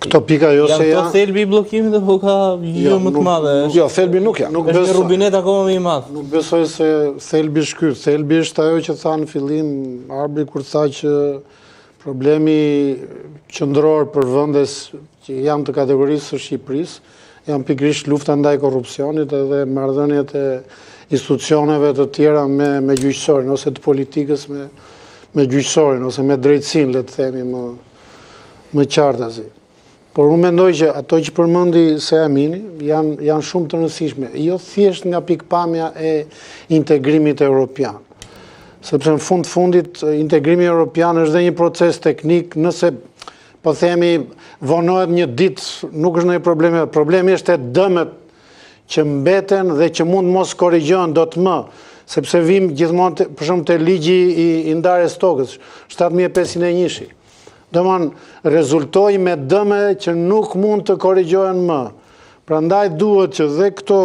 Këto pika jo se janë këto thelbi i bllokimit apo ka gjë më të madhe? Jo, thelbi nuk janë. Nuk është një rubinet akoma më i madh. Nuk besoj se thelbi është ky. Thelbi është ajo që tha në fillim Arbri kur tha që problemi qendror për vendes që janë të kategorisë së Shqipërisë janë pikërisht lufta ndaj korrupsionit edhe marrëdhëniet e institucioneve të tjera me gjyqësorin ose të politikës me gjyqësorin ose me drejtësinë, le të themi më qartazi. Por unë mendoj që ato që përmendi Seamini janë shumë të rëndësishme, jo thjesht nga pikpamja e integrimit evropian. Sepse në fundit integrimi evropian është dhe një proces teknik, nëse po themi vonohet një ditë nuk është ndonjë problem. Problemi është e dëmet që mbeten dhe që mund mos korrigjohen dot më, sepse vim gjithmonë për shembull te ligji i ndarjes tokës 7501. Domthon rezultoi me dëme që nuk mund të korrigjohen më. Prandaj duhet që dhe këto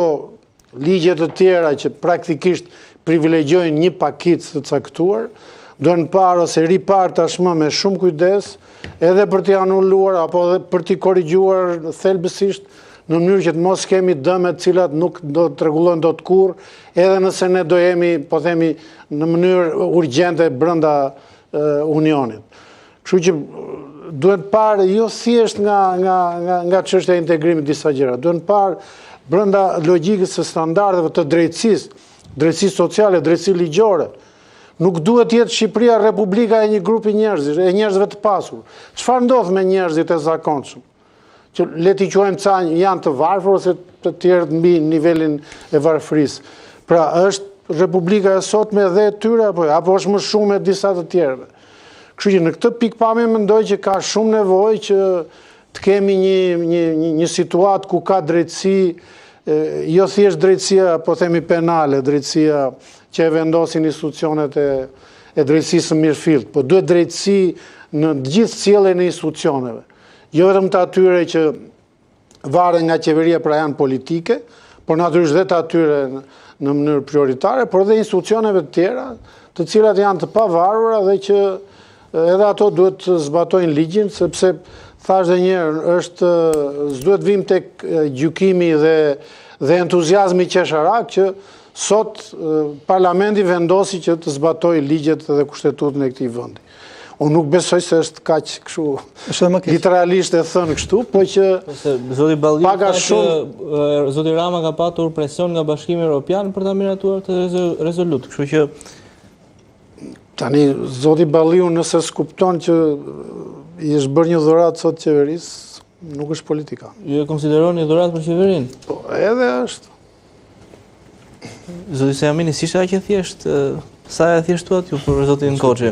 ligje të tjera që praktikisht privilegjojnë një pakicë të caktuar, duhen parë ose riparë tashmë me shumë kujdes, edhe për t'i anuluar apo edhe për t'i korrigjuar thelbësisht në mënyrë që të mos kemi dëme të cilat nuk do të rregullojnë dot kurrë, edhe nëse ne do jemi, po themi, në mënyrë urgjente brenda Unionit. Kështu që duhet parë jo thjesht nga çështja e integrimit disa gjëra, duhet parë brenda logjikës së standardeve të drejtësisë sociale, drejtësi ligjore. Nuk duhet jetë Shqipëria republika e një grupi njerëzish, e njerëzve të pasur. Çfarë ndodh me njerëzit e zakonshëm? Që le t'i quajmë ca janë të varfër ose të tjerë mbi nivelin e varfërisë. Pra është republika e sotme dhe e tyre apo është më shumë e disa të tjerëve. Kështu që në këtë pikpamje mendoj që ka shumë nevojë që të kemi një situatë ku ka drejtësi, jo thjesht drejtësia, po themi penale, drejtësia që e vendosin institucionet e drejtësisë së mirëfillt, po duhet drejtësi në gjithë sjelljen e institucioneve. Jo vetëm të atyre që varen nga qeveria pra janë politike, por natyrisht dhe të atyre në mënyrë prioritare, por dhe institucioneve të tjera, të cilat janë të pavarura dhe që edhe ato duhet të zbatojnë ligjin, sepse thash dhe njerë, s'duhet vim tek gjykimi dhe entuziazmi qesharak që sot parlamenti vendosi që të zbatoj ligjet dhe kushtetutën e këtij vendi. Unë nuk besoj se është kaq kështu literalisht e thënë kështu, po që Zoti Balliu tha që Zoti Rama ka patur presion nga Bashkimi Evropian për ta miratuar këtë rezolut, kështu që tani Zoti Balliu nëse s'kupton që i është bërë një dhuratë sot qeverisë, nuk është politikan. Ju e konsideroni dhuratë për qeverinë? Po, edhe është. Zoti Seamini, si ishte aq e thjeshtë, sa e thjeshtuat ju për Zotin Koçi?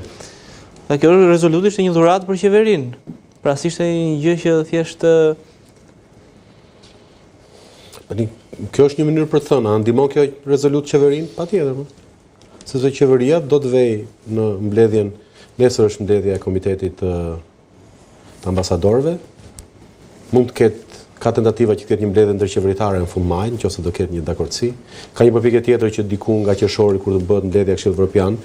Dhe kjo rezoluti ishte një dhuratë për qeverinë. Pra si ishte një gjë që thjesht kjo është një mënyrë për të thënë, a ndihmon kjo rezolut qeverinë? Patjetër. Sepse qeveria do të vej në mbledhjen, nesër është mbledhja e komitetit të ambasadorëve. Mund të ketë ka tentativa që të ketë një mbledhje ndërqeveritare në fund majit, nëse do ketë një dakordsi. Ka një përpjekje tjetër që diku nga qershori kur të bëhet mbledhja e Këshillit Evropian,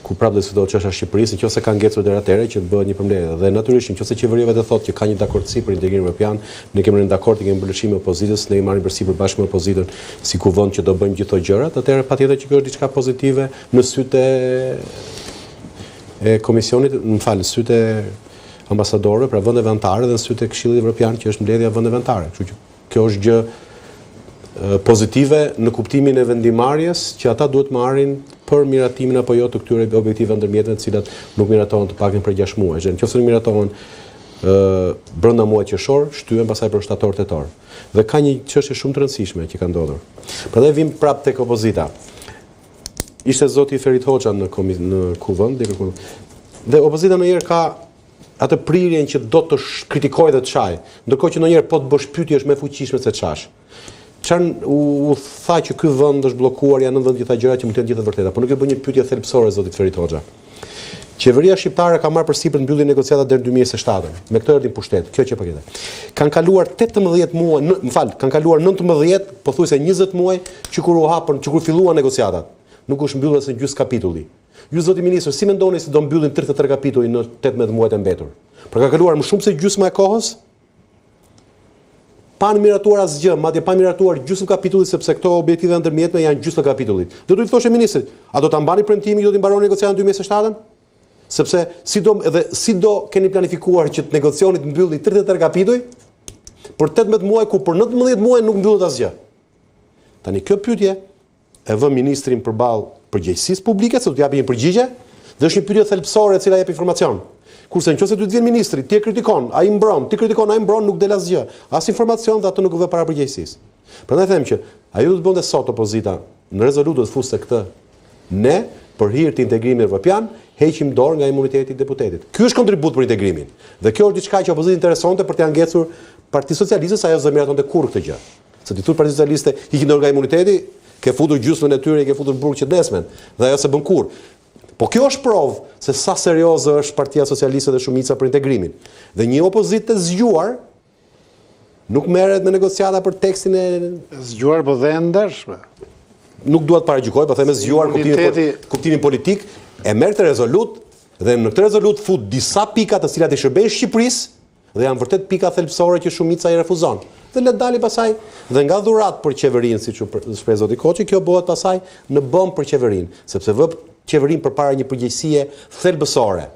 ku prapë do të diskutohet çështja e Shqipërisë, nëse ka ngecur deri atëherë që të bëhet një përmbledhje. Dhe natyrisht nëse qeveria vetë thotë që ka një dakordsi për integrimin evropian, ne kemi rënë dakord, kemi bërë lëshime opozitës, ne kemi marrë përsipër bashkë me opozitën si kuvend që do bëjmë gjithë këto gjërat, atëherë patjetër që kjo është diçka pozitive në sytë e komisionit, në sytë e ambasadorëve, pra vendeve anëtare dhe në sytë e Këshillit Evropian që është mbledhja e vendeve anëtare. Kështu që kjo është gjë pozitive në kuptimin e vendimarrjes që ata duhet marrin për miratimin apo jo të këtyre objektive ndërmjetme të cilat nuk miratohen të paktën për 6 muaj. Nëse nuk miratohen brenda muajit qershor, shtyhen pastaj për shtator tetor. Dhe ka një çështje shumë të rëndësishme që ka ndodhur. Prandaj vim prapë tek opozita. Ishte zoti Ferit Hoxha në kuvend dhe opozita ndonjëherë ka atë prirjen që do të kritikojë dhe të çajë, ndërkohë që ndonjëherë po të bësh pyetje është më fuqishme se çash. Çfarë u tha që ky vend është bllokuar, janë në vend gjitha gjërat që mund të jenë gjithë të vërteta, por nuk e bën një pyetje thelbësore zotit Ferit Hoxha. Qeveria shqiptare ka marrë përsipër mbylljen e negociatat deri në 2027. Me këtë erdhi në pushtet. Kjo që paketë. Kanë kaluar 18 muaj, kanë kaluar 19, pothuajse 20 muaj që kur u hapën, që kur filluan negociatat. Nuk është mbyllur as në gjysmë kapitulli. Ju zoti ministër, si mendoni se do mbyllin 33 kapitulli në 18 muajt e mbetur? Për ka kaluar më shumë se gjysma e kohës? pa miratuar asgjë, madje pa miratuar gjysmë kapitullit sepse këto objektive ndërmjetme janë gjysmë kapitullit. Do t'u thoshë ministrit, a do ta mbani premtimin që do t'i mbaroni negociatën në 2007-ën? Sepse si do keni planifikuar që të negocioni të mbylli 33 kapituj për 18 muaj ku për 19 muaj nuk mbyllet asgjë. Tani kjo pyetje e vë ministrin përballë përgjegjësisë publike, se do t'japi një përgjigje, dhe është një pyetje thelbësore e cila jep informacion. Kurse nëse ty të vjen ministri, ti e kritikon, ai mbron, ti kritikon, ai mbron, nuk del asgjë. As informacion dhe ato nuk vë para përgjegjësisë. Prandaj them që ajo do të bënte sot opozita në rezolutë do të fuste këtë. Ne për hir të integrimit evropian heqim dorë nga imuniteti i deputetit. Ky është kontribut për integrimin. Dhe kjo është diçka që opozita interesonte për të ngjecur Partisë Socialiste, sa ajo zëmiratonte kurrë këtë gjë. Se ti thua Partisë Socialiste hiqin dorë nga imuniteti, ke futur gjysmën e tyre, ke futur burg që desmen, dhe ajo se bën kurrë. Po kjo është provë se sa serioze është Partia Socialiste dhe shumica për integrimin. Dhe një opozitë të zgjuar nuk merret me negociata për tekstin e zgjuar po dhe e ndershme. Nuk duhet paragjykoj, po them e zgjuar kuptimin politik, e merr të rezolut dhe në këtë rezolut fut disa pika të cilat i shërbejnë Shqipërisë dhe janë vërtet pika thelbësore që shumica i refuzon. Dhe le dali pasaj dhe nga dhurat për qeverinë, siç u shpreh zoti Koçi, kjo bëhet pasaj në bëm për qeverinë, sepse vë qeverinë përpara një përgjegjësie thelbësore.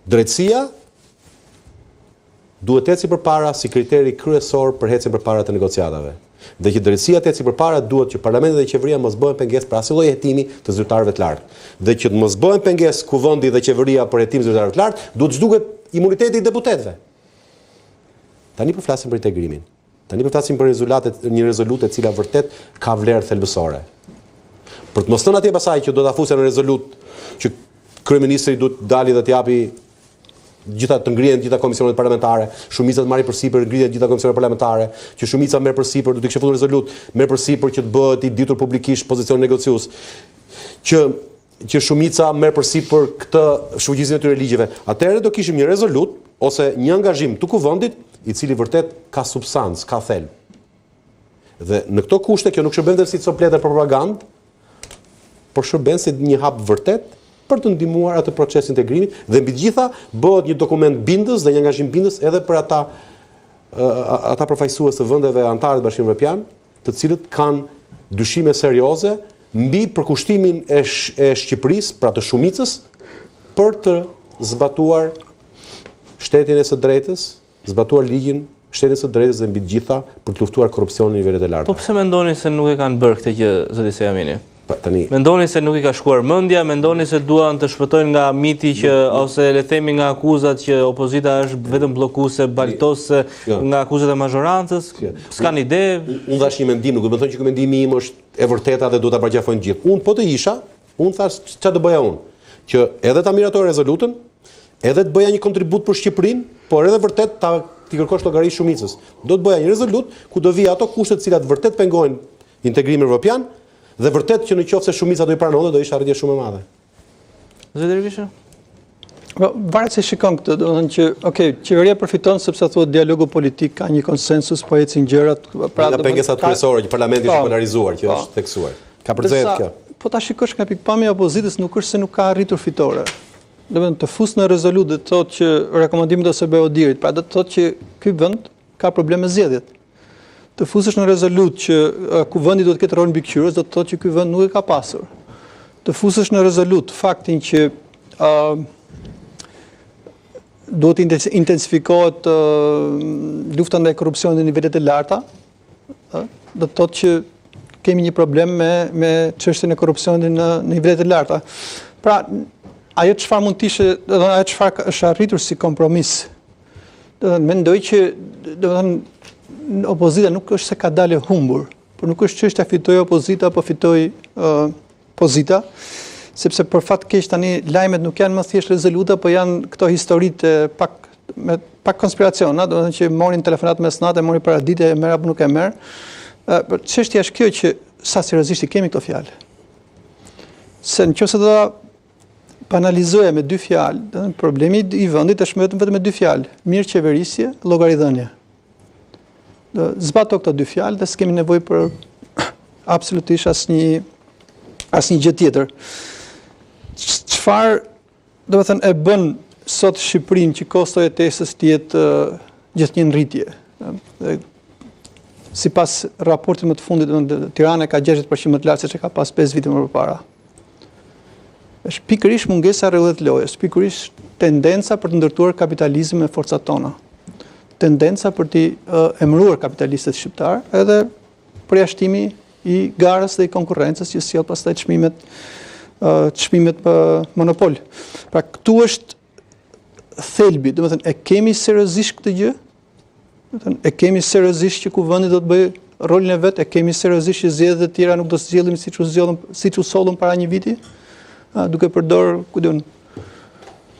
Drejtësia duhet eci përpara si kriteri kryesor për ecjen përpara të negociatave. Dhe që drejtësia të eci përpara duhet që parlamenti dhe qeveria mos bëhen pengesë për asnjë lloj hetimi të zyrtarëve të lartë. Dhe që të mos bëhen pengesë kuvendi dhe qeveria për hetim të zyrtarëve të lartë, duhet të zhduket imuniteti i deputetëve. Tani po flasim për integrimin. Tani po flasim për një rezolutë e cila vërtet ka vlerë thelbësore. Për të mos thënë atje pasaj që do ta fusë në rezolutë që kryeministri duhet dalë dhe të japi gjitha të ngrihen gjitha komisionet parlamentare, shumica të marrin përsipër ngrihen gjitha komisionet parlamentare, që shumica merr përsipër, do të kishte futur rezolutë, merr përsipër që të bëhet i ditur publikisht pozicion negociues, që shumica merr përsipër këtë shfuqizimin e tyre ligjeve. Atëherë do kishim një rezolutë ose një angazhim të kuvendit i cili vërtet ka substancë, ka thelb. Dhe në këto kushte kjo nuk shërben si copletë për propagandë, por shërben si një hap vërtet për të ndihmuar atë proces integrimit dhe mbi të gjitha bëhet një dokument bindës dhe një angazhim bindës edhe për ata përfaqësues të vendeve anëtare të Bashkimit Evropian, të cilët kanë dyshime serioze mbi përkushtimin e Shqipërisë, pra të shumicës, për të zbatuar shtetin e së drejtës, zbatuar ligjin, shtetin e së drejtës dhe mbi të gjitha për të luftuar korrupsionin në nivelet e larta. Po pse mendoni se nuk e kanë bërë këtë gjë, zoti Sejamini? Tani mendoni se nuk i ka shkuar mendja, mendoni se duan të shpëtojnë nga miti që ose le themi nga akuzat që opozita është vetëm bllokuese, baltose nga akuzat e mazhorancës? S'kan ide? Unë thash një mendim, nuk do të thonë që ky mendimi im është e vërteta dhe do ta paraqafojnë gjithë. Unë po të isha, unë thash çfarë do bëja unë, që edhe ta miratoj rezolutën, edhe të bëja një kontribut për Shqipërinë, por edhe vërtet t'i kërkosh llogari shumicës. Do të bëja një rezolut ku do vi ato kushte të cilat vërtet pengojnë integrimin evropian. Dhe vërtet që në qoftë se shumica do i pranonte, do ishte arritje shumë e madhe. Zoti Dervisha? Varet se shikon këtë, do të thënë që, qeveria përfiton sepse thuhet dialogu politik, ka një konsensus, po ecin gjërat. Pra nga pengesat kryesore që parlamenti është polarizuar, që është theksuar. Ka përzehet kjo. Po ta shikosh nga pikpamja e opozitës, nuk është se nuk ka arritur fitore. Do të thënë të fusë në rezolutë do të thotë që rekomandimi do të bëjë Odirit, pra do të thotë që ky vend ka probleme zgjedhjet. Të fusësh në rezolut që ku vendi duhet të ketë rol mbikëqyrës, do të thotë që ky vend nuk e ka pasur. Të fusësh në rezolut faktin që duhet të intensifikohet lufta ndaj korrupsionit në nivelet e larta, do të thotë që kemi një problem me çështjen e korrupsionit në nivelet e larta. Pra, ajo çfarë mund të ishte, do të thonë ajo çfarë është arritur si kompromis. Do të thonë mendoj që do të thonë opozita nuk është se ka dalë humbur, por nuk është çështja fitoi opozita apo fitoi pozita, sepse për fat keq tani lajmet nuk janë më thjesht rezoluta, po janë këto historitë me pak konspiraciona, do të thënë që morin telefonat mesnatë, morin paradite, e merr apo nuk e merr. Por çështja është kjo që sa seriozisht i kemi këto fjalë. Se nëse do ta analizoja me dy fjalë, do të thënë problemi i vendit është vetëm me dy fjalë, mirë qeverisje, llogaridhënie. Zbato këto dy fjalë dhe s'kemi nevojë për absolutisht asnjë gjë tjetër. Çfarë do të thënë e bën sot Shqipërinë që kosto e jetesës të jetë gjithnjë rritje. Sipas raportit më të fundit, Tirana ka 60% më të lartë se që ka pas 5 vite më përpara. Është pikërisht mungesa rreth lojës, pikërisht tendenca për të ndërtuar kapitalizëm me forcat tona. Tendenca për të emëruar kapitalistët shqiptar, edhe përjashtimi i garës dhe i konkurrencës që sjell pastaj çmimet për monopol. Pra këtu është thelbi, domethënë e kemi seriozisht këtë gjë? Domethënë e kemi seriozisht që kuvendi do të bëjë rolin e vet, e kemi seriozisht që zgjedhjet e tjera nuk do të zgjellim siç u sollën para një viti? Duke përdor,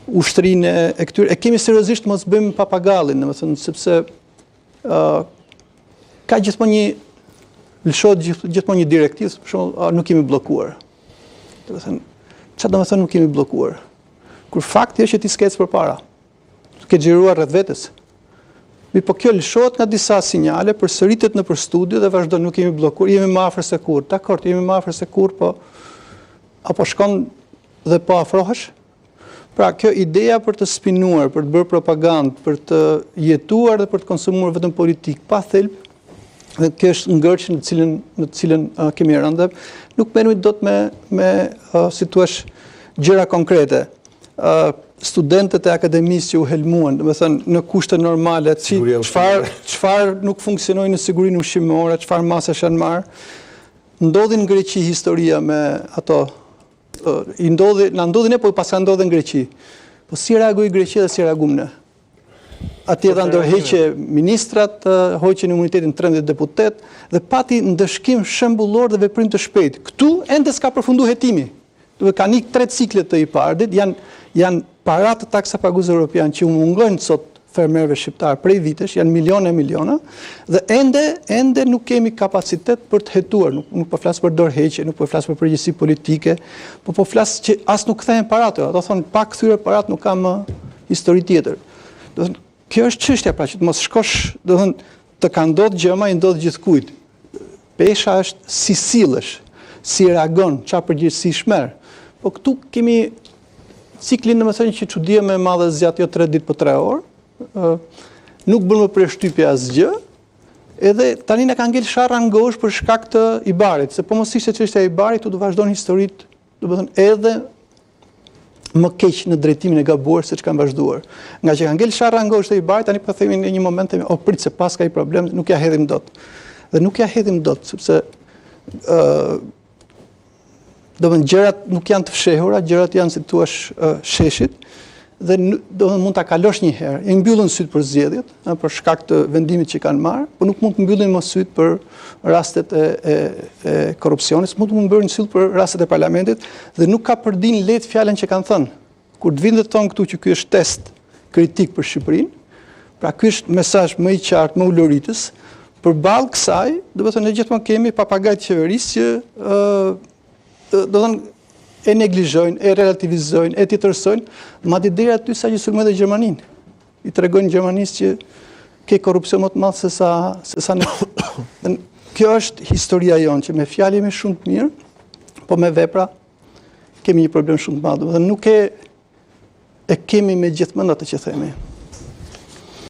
ushtrinë e këtyre, e kemi seriozisht mos bëjmë papagallin, domethënë sepse ka gjithmonë një lëshohet gjithmonë një direktivë, për shembull, nuk kemi bllokuar. Domethënë, çfarë do të thonë nuk kemi bllokuar? Kur fakti është që ti s'ke përpara. Ke xhiruar rreth vetes. Po kjo lëshohet nga disa sinjale, përsëritet nëpër studio dhe vazhdon, nuk kemi bllokuar, jemi më afër se kurrë. Dakor, jemi më afër se kurrë, po apo shkon dhe po afrohesh. Pra, kjo ideja për të spinuar, për të bërë propagandë, për të jetuar dhe për të konsumuar vetëm politik pa thelb, dhe kjo është ngërçi në të cilën kemi rënë. Nuk merremi dot me si thua gjëra konkrete. Studentët e akademisë që u helmuan, domethënë në kushte normale, çfarë nuk funksionoi në sigurinë ushqimore, çfarë masash janë marrë. Ndodhin në Greqi historia me ato na ndodhin ne, po pas ka ndodhen në Greqi. Po si reagoi Greqia dhe si reaguam ne? Atje dha ndërheqje ministrat, hoqën imunitetin 13 deputet dhe pati ndëshkim shembullor dhe veprim të shpejtë. Këtu ende s'ka përfunduar hetimi. Duke kanë ikë 3 cikle të IPARD-it, janë paratë të taksa pagues europian që u mungojnë sot fermerëve shqiptar prej vitesh, janë miliona, dhe ende nuk kemi kapacitet për të hetuar, nuk po flas për dorëheqje, nuk po flas për përgjegjësi politike, po flas që as nuk kthehen paratë, do thonë pa kthyer paratë nuk ka më histori tjetër. Do thonë kjo është çështja, pra që të mos shkosh, do thonë të ka ndodhur gjëma, i ndodh gjithkujt. Pesha është si sillesh, si reagon, çfarë përgjegjësish merr. Po këtu kemi ciklin, domethënë që çudia më e madhe zgjat jo 3 ditë, po 3 orë. Nuk bën më përshtypje asgjë, edhe tani na ka ngel sharra ngosh për shkak të IBAR-it, se po mos ishte çështja e IBAR-it, do vazhdon historitë, domethënë edhe më keq në drejtimin e gabuar se ç'kan vazhduar. Nga që ka ngel sharra ngosh të IBAR-it, tani po themi në një moment prit se pas ka i problem, nuk ja hedhim dot. Dhe nuk ja hedhim dot, sepse domethënë gjërat nuk janë të fshehura, gjërat janë si thua sheshit. Dhe mund ta kalosh një herë. I mbyllën syt për zgjedhjet, për shkak të vendimit që kanë marrë, por nuk mund të mbyllin më syt për rastet e korrupsionit, mund të mbyllen syt për rastet e parlamentit dhe nuk ka përdin lehtë fjalën që kanë thënë. Kur të vinë të thonë këtu që ky është test kritik për Shqipërinë, pra ky është mesazh më i qartë, më uluritës, përballë kësaj, do të thonë ne gjithmonë kemi papagajt qeverisë që do të thonë e neglizhojnë, e relativizojnë, e tjetërsojnë, madje deri aty sa që sulmojnë edhe Gjermaninë. I tregojnë Gjermanisë që ke korrupsion më të madh se sa ne. Kjo është historia jonë, që me fjalë jemi shumë të mirë, po me vepra kemi një problem shumë të madh. Dhe nuk e kemi me gjithmonë atë që themi.